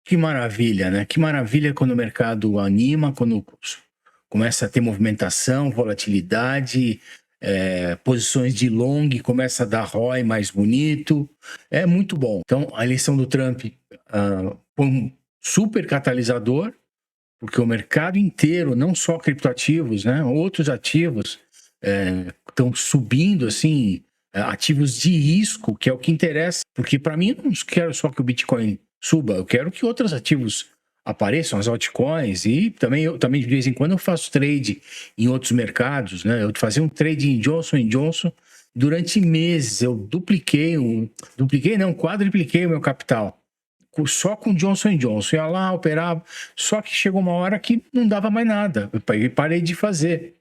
Que maravilha, né? Que maravilha quando o mercado anima, quando começa a ter movimentação, volatilidade, posições de long, começa a dar ROI mais bonito. É muito bom. Então, a eleição do Trump foi um super catalisador, porque o mercado inteiro, não só criptoativos, né? Outros ativos estão subindo, assim, ativos de risco, que é o que interessa. Porque para mim, eu não quero só que o Bitcoin suba, eu quero que outros ativos apareçam, as altcoins, e também de vez em quando eu faço trade em outros mercados, né? Eu fazia um trade em Johnson Johnson durante meses, eu quadripliquei o meu capital, só com Johnson Johnson, ia lá, operava, só que chegou uma hora que não dava mais nada, eu parei de fazer.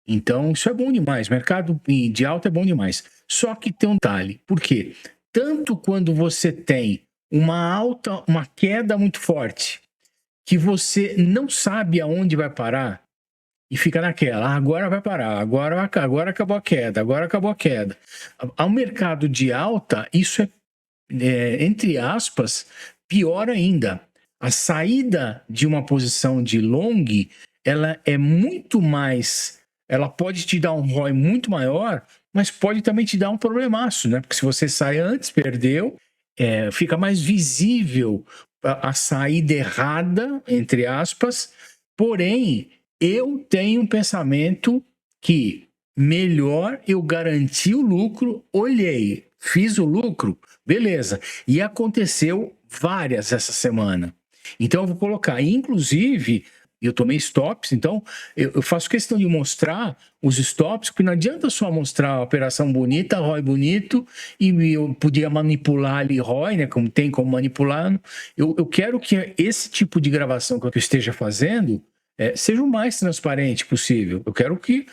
Então, isso é bom demais, mercado de alta é bom demais. Só que tem um detalhe, por quê? Tanto quando você tem uma queda muito forte, que você não sabe aonde vai parar, e fica naquela, agora vai parar, agora acabou a queda, agora acabou a queda. Ao mercado de alta, isso entre aspas, pior ainda. A saída de uma posição de long, ela é muito mais, ela pode te dar um ROI muito maior, mas pode também te dar um problemaço, né? Porque se você sai antes, perdeu, fica mais visível a saída errada, entre aspas, porém, eu tenho um pensamento que melhor eu garantir o lucro, olhei, fiz o lucro, beleza. E aconteceu várias essa semana. Então eu vou colocar, inclusive, eu tomei stops, então eu faço questão de mostrar os stops, porque não adianta só mostrar a operação bonita, ROI bonito, e eu podia manipular ali ROI, né, como tem como manipular. Eu quero que esse tipo de gravação que eu esteja fazendo seja o mais transparente possível. Eu quero que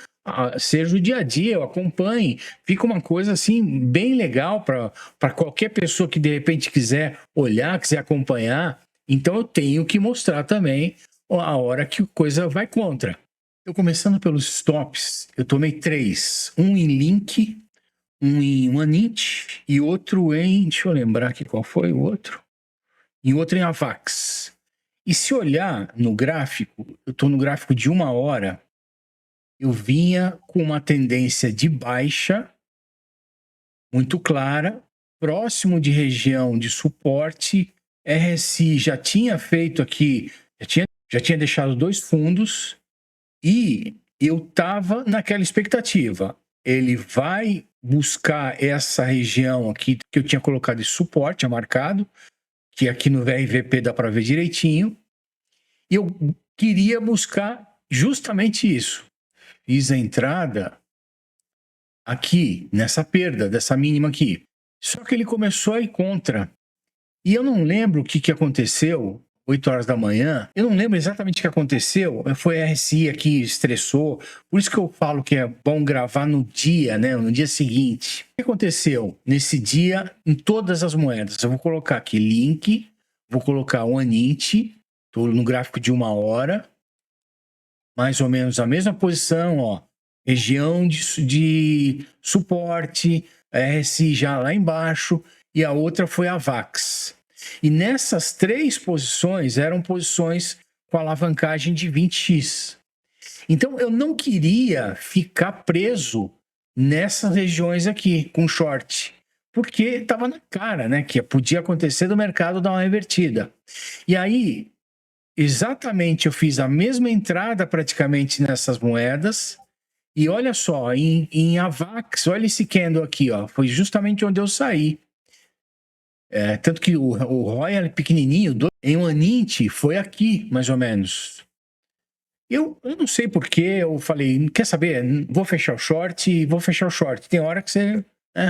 seja o dia a dia, eu acompanhe, fica uma coisa assim bem legal para qualquer pessoa que de repente quiser olhar, quiser acompanhar. Então eu tenho que mostrar também a hora que a coisa vai contra. Eu começando pelos stops, eu tomei 3, um em Link, um em Manint e outro em, deixa eu lembrar aqui qual foi o outro, e outro em Avax. E se olhar no gráfico, eu estou no gráfico de 1 hora, eu vinha com uma tendência de baixa muito clara, próximo de região de suporte. RSI já tinha feito aqui, já tinha deixado 2 fundos e eu estava naquela expectativa. Ele vai buscar essa região aqui que eu tinha colocado de suporte, marcado, que aqui no VRVP dá para ver direitinho. E eu queria buscar justamente isso. Fiz a entrada aqui, nessa perda, dessa mínima aqui. Só que ele começou a ir contra. E eu não lembro o que aconteceu, 8 horas da manhã, eu não lembro exatamente o que aconteceu, foi a RSI aqui, estressou, por isso que eu falo que é bom gravar no dia, né, no dia seguinte. O que aconteceu nesse dia em todas as moedas? Eu vou colocar aqui Link, vou colocar o Anint, estou no gráfico de 1 hora, mais ou menos a mesma posição, ó, região de suporte, RSI já lá embaixo, e a outra foi a VAX. E nessas 3 posições eram posições com alavancagem de 20x. Então eu não queria ficar preso nessas regiões aqui com short, porque estava na cara, né, que podia acontecer do mercado dar uma revertida. E aí, exatamente, eu fiz a mesma entrada praticamente nessas moedas. E olha só, em Avax, olha esse candle aqui, ó, foi justamente onde eu saí. Tanto que o ROI é pequenininho, em um Anint foi aqui, mais ou menos. Eu não sei porquê, eu falei, quer saber, vou fechar o short. Tem hora que você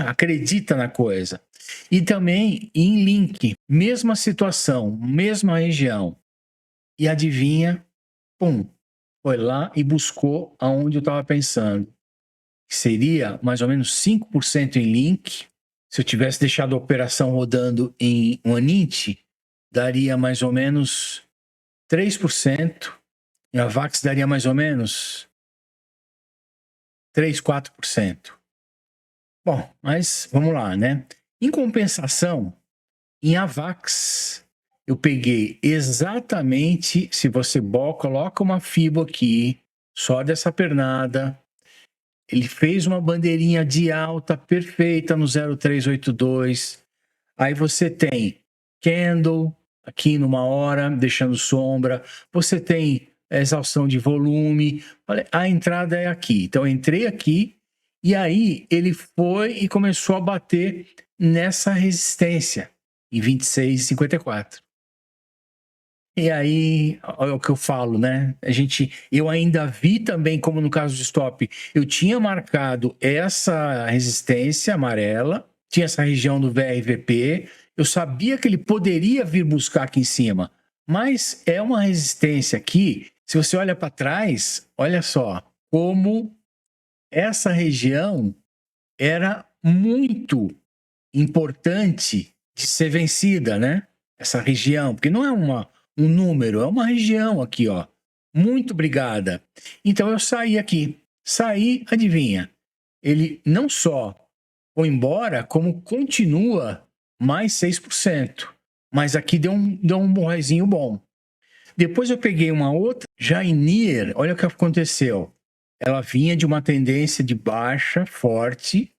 acredita na coisa. E também em Link, mesma situação, mesma região. E adivinha, pum, foi lá e buscou aonde eu estava pensando. Seria mais ou menos 5% em Link. Se eu tivesse deixado a operação rodando em Anint, daria mais ou menos 3%. E a VAX daria mais ou menos 3, 4%. Bom, mas vamos lá, né? Em compensação, em Avax, eu peguei exatamente, se você coloca uma FIBO aqui, só dessa pernada, ele fez uma bandeirinha de alta perfeita no 0382. Aí você tem candle aqui numa hora, deixando sombra. Você tem exaustão de volume. Olha, a entrada é aqui. Então, eu entrei aqui e aí ele foi e começou a bater nessa resistência em 26,54. E aí, olha o que eu falo, né? Eu ainda vi também, como no caso de stop, eu tinha marcado essa resistência amarela, tinha essa região do VRVP, eu sabia que ele poderia vir buscar aqui em cima, mas é uma resistência aqui, se você olha para trás, olha só, como essa região era muito importante de ser vencida, né? Essa região, porque não é um número, é uma região aqui, ó. Muito obrigada. Então eu saí aqui. Saí, adivinha? Ele não só foi embora, como continua mais 6%. Mas aqui deu um borrezinho bom. Depois eu peguei uma outra, já em NIR, olha o que aconteceu. Ela vinha de uma tendência de baixa, forte,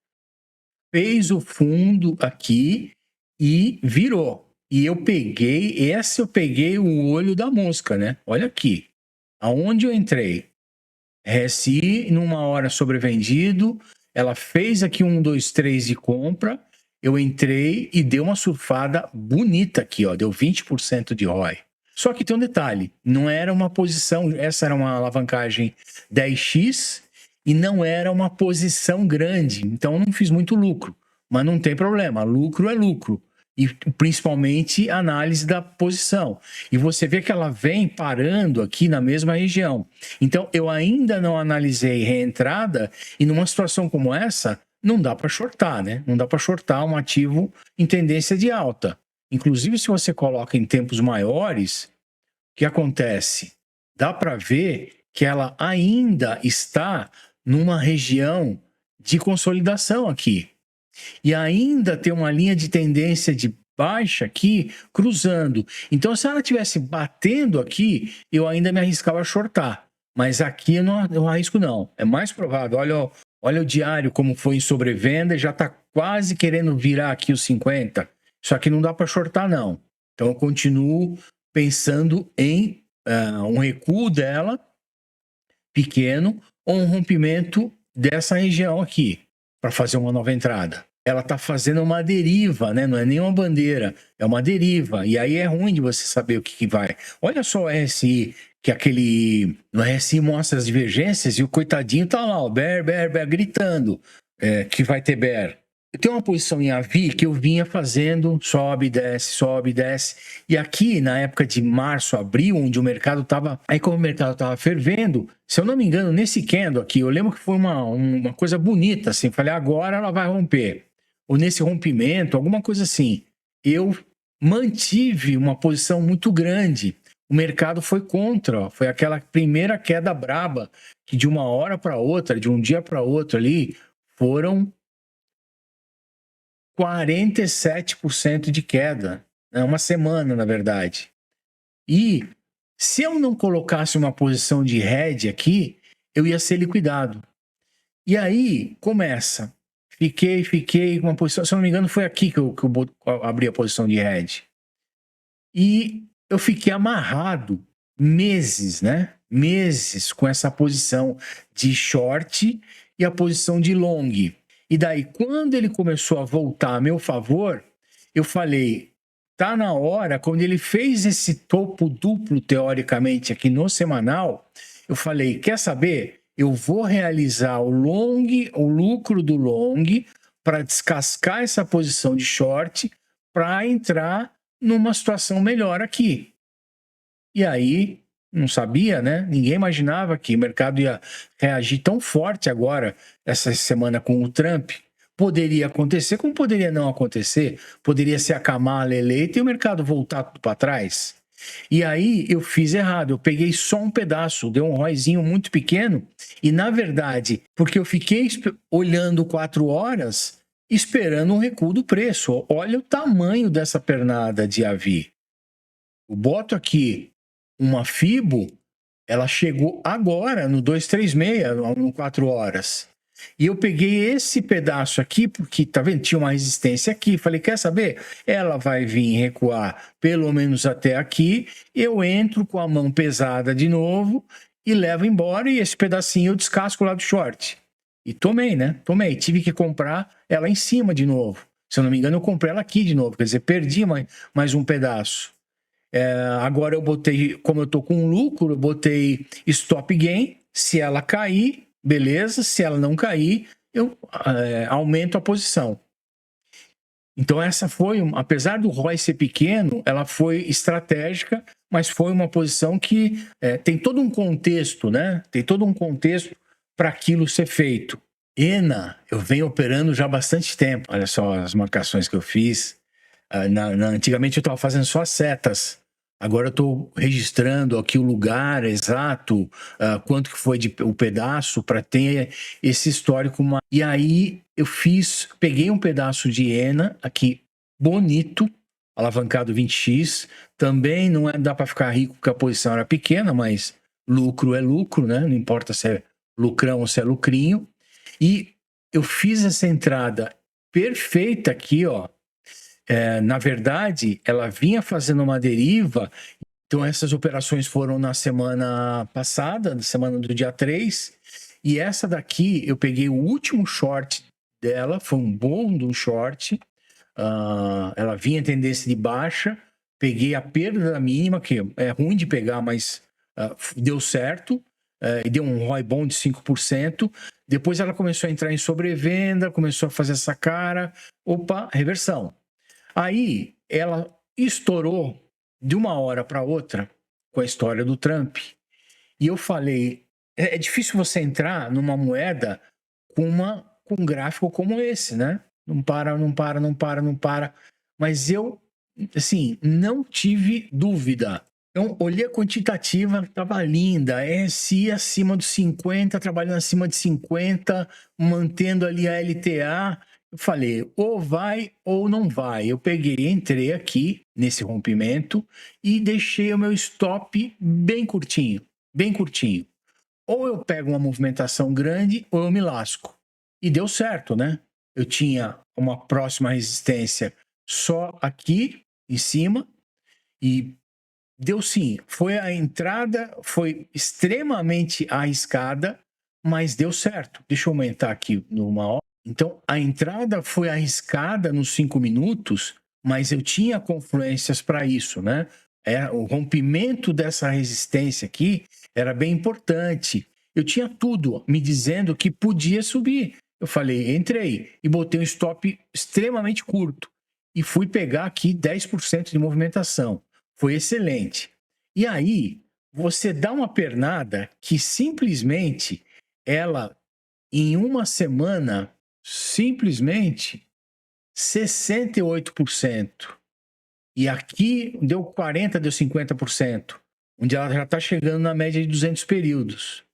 fez o fundo aqui e virou. E eu peguei o olho da mosca, né? Olha aqui. Aonde eu entrei? RSI numa hora sobrevendido, ela fez aqui 1, 2, 3 de compra, eu entrei e deu uma surfada bonita aqui, ó, deu 20% de ROI. Só que tem um detalhe, não era uma posição, essa era uma alavancagem 10x e não era uma posição grande, então eu não fiz muito lucro, mas não tem problema, lucro é lucro. E principalmente análise da posição. E você vê que ela vem parando aqui na mesma região. Então, eu ainda não analisei reentrada e numa situação como essa, não dá para shortar, né? Não dá para shortar um ativo em tendência de alta. Inclusive, se você coloca em tempos maiores, o que acontece? Dá para ver que ela ainda está numa região de consolidação aqui. E ainda tem uma linha de tendência de baixa aqui cruzando. Então, se ela estivesse batendo aqui, eu ainda me arriscava a shortar. Mas aqui eu não arrisco, não. É mais provável. Olha o diário como foi em sobrevenda, já está quase querendo virar aqui os 50. Isso aqui não dá para shortar, não. Então, eu continuo pensando em um recuo dela, pequeno, ou um rompimento dessa região aqui, para fazer uma nova entrada. Ela está fazendo uma deriva, né? Não é nem uma bandeira, é uma deriva. E aí é ruim de você saber o que vai. Olha só o RSI, que no RSI mostra as divergências e o coitadinho tá lá, o bear, gritando que vai ter bear. Eu tenho uma posição em AVI que eu vinha fazendo, sobe, desce. E aqui, na época de março, abril, onde o mercado estava... Aí, como o mercado estava fervendo, se eu não me engano, nesse candle aqui, eu lembro que foi uma coisa bonita, assim. Falei, agora ela vai romper. Ou nesse rompimento, alguma coisa assim. Eu mantive uma posição muito grande. O mercado foi contra, ó. Foi aquela primeira queda braba, que de uma hora para outra, de um dia para outro ali, foram 47% de queda. Uma semana, na verdade. E se eu não colocasse uma posição de hedge aqui, eu ia ser liquidado. E aí começa. Fiquei com uma posição, se eu não me engano, foi aqui que eu abri a posição de hedge. E eu fiquei amarrado meses, né? Meses com essa posição de short e a posição de long. E daí, quando ele começou a voltar a meu favor, eu falei, tá na hora, quando ele fez esse topo duplo, teoricamente, aqui no semanal, eu falei, quer saber? Eu vou realizar o lucro do long, para descascar essa posição de short, para entrar numa situação melhor aqui. E aí, não sabia, né? Ninguém imaginava que o mercado ia reagir tão forte agora, essa semana com o Trump. Poderia acontecer, como poderia não acontecer. Poderia ser a Kamala eleita e o mercado voltar tudo para trás. E aí eu fiz errado, eu peguei só um pedaço, deu um ROIzinho muito pequeno. E na verdade, porque eu fiquei olhando 4 horas, esperando um recuo do preço. Olha o tamanho dessa pernada de AVI. Eu boto aqui uma Fibo, ela chegou agora no 236, no 4 horas. E eu peguei esse pedaço aqui, porque, tá vendo? Tinha uma resistência aqui. Falei, quer saber? Ela vai vir recuar pelo menos até aqui. Eu entro com a mão pesada de novo e levo embora. E esse pedacinho eu descasco lá do short. E tomei, né? Tomei. Tive que comprar ela em cima de novo. Se eu não me engano, eu comprei ela aqui de novo. Quer dizer, perdi mais um pedaço. Agora eu botei, como eu tô com lucro, eu botei stop gain. Se ela cair, beleza. Se ela não cair, eu aumento a posição. Então essa foi, apesar do ROI ser pequeno, ela foi estratégica, mas foi uma posição que tem todo um contexto, né? Tem todo um contexto para aquilo ser feito. ENA, eu venho operando já há bastante tempo. Olha só as marcações que eu fiz. Antigamente eu estava fazendo só as setas. Agora eu estou registrando aqui o lugar exato, quanto que foi o pedaço, para ter esse histórico. E aí eu peguei um pedaço de ENA aqui, bonito, alavancado 20x. Também não dá para ficar rico porque a posição era pequena, mas lucro é lucro, né? Não importa se é lucrão ou se é lucrinho. E eu fiz essa entrada perfeita aqui, ó. Na verdade, ela vinha fazendo uma deriva. Então, essas operações foram na semana passada, na semana do dia 3. E essa daqui, eu peguei o último short dela, foi um bom de um short. Ela vinha em tendência de baixa. Peguei a perda da mínima, que é ruim de pegar, mas deu certo. E deu um ROI bom de 5%. Depois ela começou a entrar em sobrevenda, começou a fazer essa cara. Opa, reversão. Aí ela estourou de uma hora para outra com a história do Trump. E eu falei, é difícil você entrar numa moeda com um gráfico como esse, né? Não para, não para, não para, não para. Mas eu, assim, não tive dúvida. Então, olhei a quantitativa, estava linda. RSI acima dos 50, trabalhando acima de 50, mantendo ali a LTA. Eu falei, ou vai ou não vai. Eu peguei, entrei aqui nesse rompimento e deixei o meu stop bem curtinho, bem curtinho. Ou eu pego uma movimentação grande ou eu me lasco. E deu certo, né? Eu tinha uma próxima resistência só aqui em cima e deu sim. Foi a entrada, foi extremamente arriscada, mas deu certo. Deixa eu aumentar aqui numa hora. Então, a entrada foi arriscada nos 5 minutos, mas eu tinha confluências para isso, né? O rompimento dessa resistência aqui era bem importante. Eu tinha tudo me dizendo que podia subir. Eu falei, entrei e botei um stop extremamente curto e fui pegar aqui 10% de movimentação. Foi excelente. E aí, você dá uma pernada que simplesmente ela, em uma semana, simplesmente 68%. E aqui deu 40%, deu 50%, onde ela já está chegando na média de 200 períodos.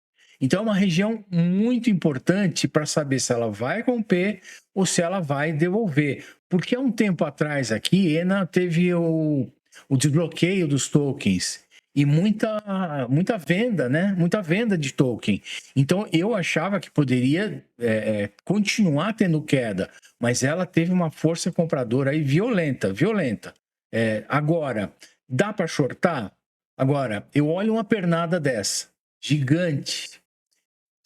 Então é uma região muito importante para saber se ela vai romper ou se ela vai devolver. Porque há um tempo atrás aqui, ENA teve o desbloqueio dos tokens e muita venda, né? Muita venda de token. Então eu achava que poderia continuar tendo queda, mas ela teve uma força compradora aí violenta. Agora, dá para shortar? Agora, eu olho uma pernada dessa, gigante,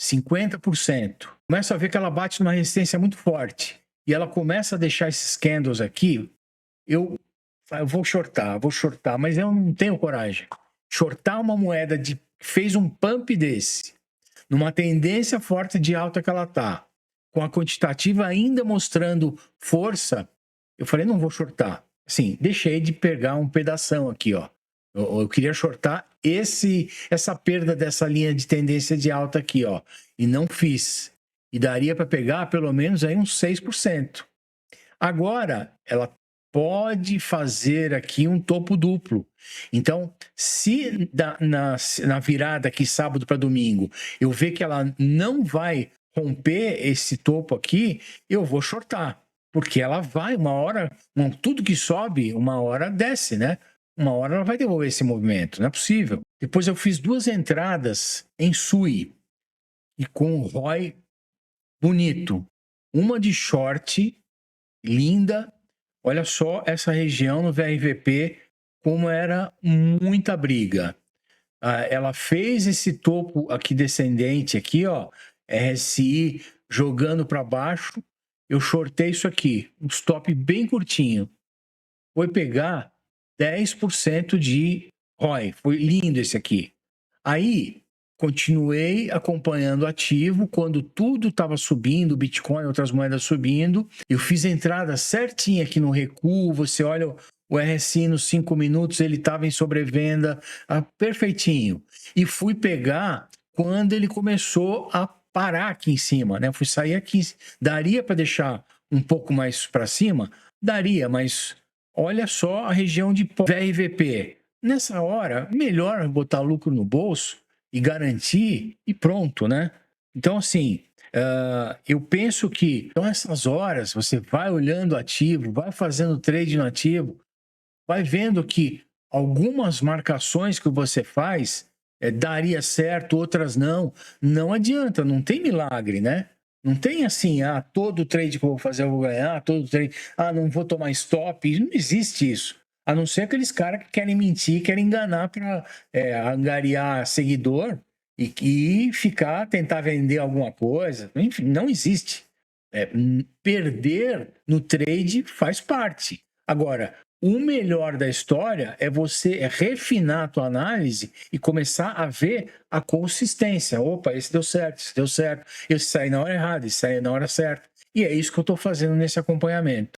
50%. Começo a ver que ela bate numa resistência muito forte e ela começa a deixar esses candles aqui. Eu vou shortar, mas eu não tenho coragem. Shortar uma moeda que fez um pump desse, numa tendência forte de alta que ela tá, com a quantitativa ainda mostrando força, eu falei, não vou shortar. Assim, deixei de pegar um pedação aqui, ó. Eu queria shortar essa perda dessa linha de tendência de alta aqui, ó. E não fiz. E daria para pegar pelo menos aí uns 6%. Agora, ela pode fazer aqui um topo duplo. Então, se na virada aqui sábado para domingo, eu ver que ela não vai romper esse topo aqui, eu vou shortar. Porque ela vai, uma hora, tudo que sobe, uma hora desce, né? uma hora ela vai devolver esse movimento, não é possível. Depois eu fiz 2 entradas em SUI e com o ROI bonito. Uma de short, linda. Olha só essa região no VRVP, como era muita briga. Ela fez esse topo aqui descendente aqui, ó, RSI jogando para baixo. Eu shortei isso aqui, um stop bem curtinho. Foi pegar 10% de ROI. Foi lindo esse aqui. Aí, continuei acompanhando o ativo. Quando tudo estava subindo, Bitcoin e outras moedas subindo, eu fiz a entrada certinha aqui no recuo. Você olha o RSI nos 5 minutos, ele estava em sobrevenda, perfeitinho. E fui pegar quando ele começou a parar aqui em cima, né? Fui sair aqui. Daria para deixar um pouco mais para cima? Daria, mas olha só a região de VRVP. Nessa hora, melhor botar lucro no bolso e garantir e pronto, né? Então, assim, eu penso que então essas horas você vai olhando ativo, vai fazendo trade no ativo, vai vendo que algumas marcações que você faz daria certo, outras não. Não adianta, não tem milagre, né? Não tem assim, todo trade que eu vou fazer eu vou ganhar, todo trade, não vou tomar stop. Não existe isso. A não ser aqueles caras que querem mentir, querem enganar para angariar seguidor e ficar, tentar vender alguma coisa. Enfim, não existe. Perder no trade faz parte. Agora, o melhor da história é você refinar a tua análise e começar a ver a consistência. Opa, esse deu certo, esse deu certo. Esse saiu na hora errada, esse saiu na hora certa. E é isso que eu estou fazendo nesse acompanhamento.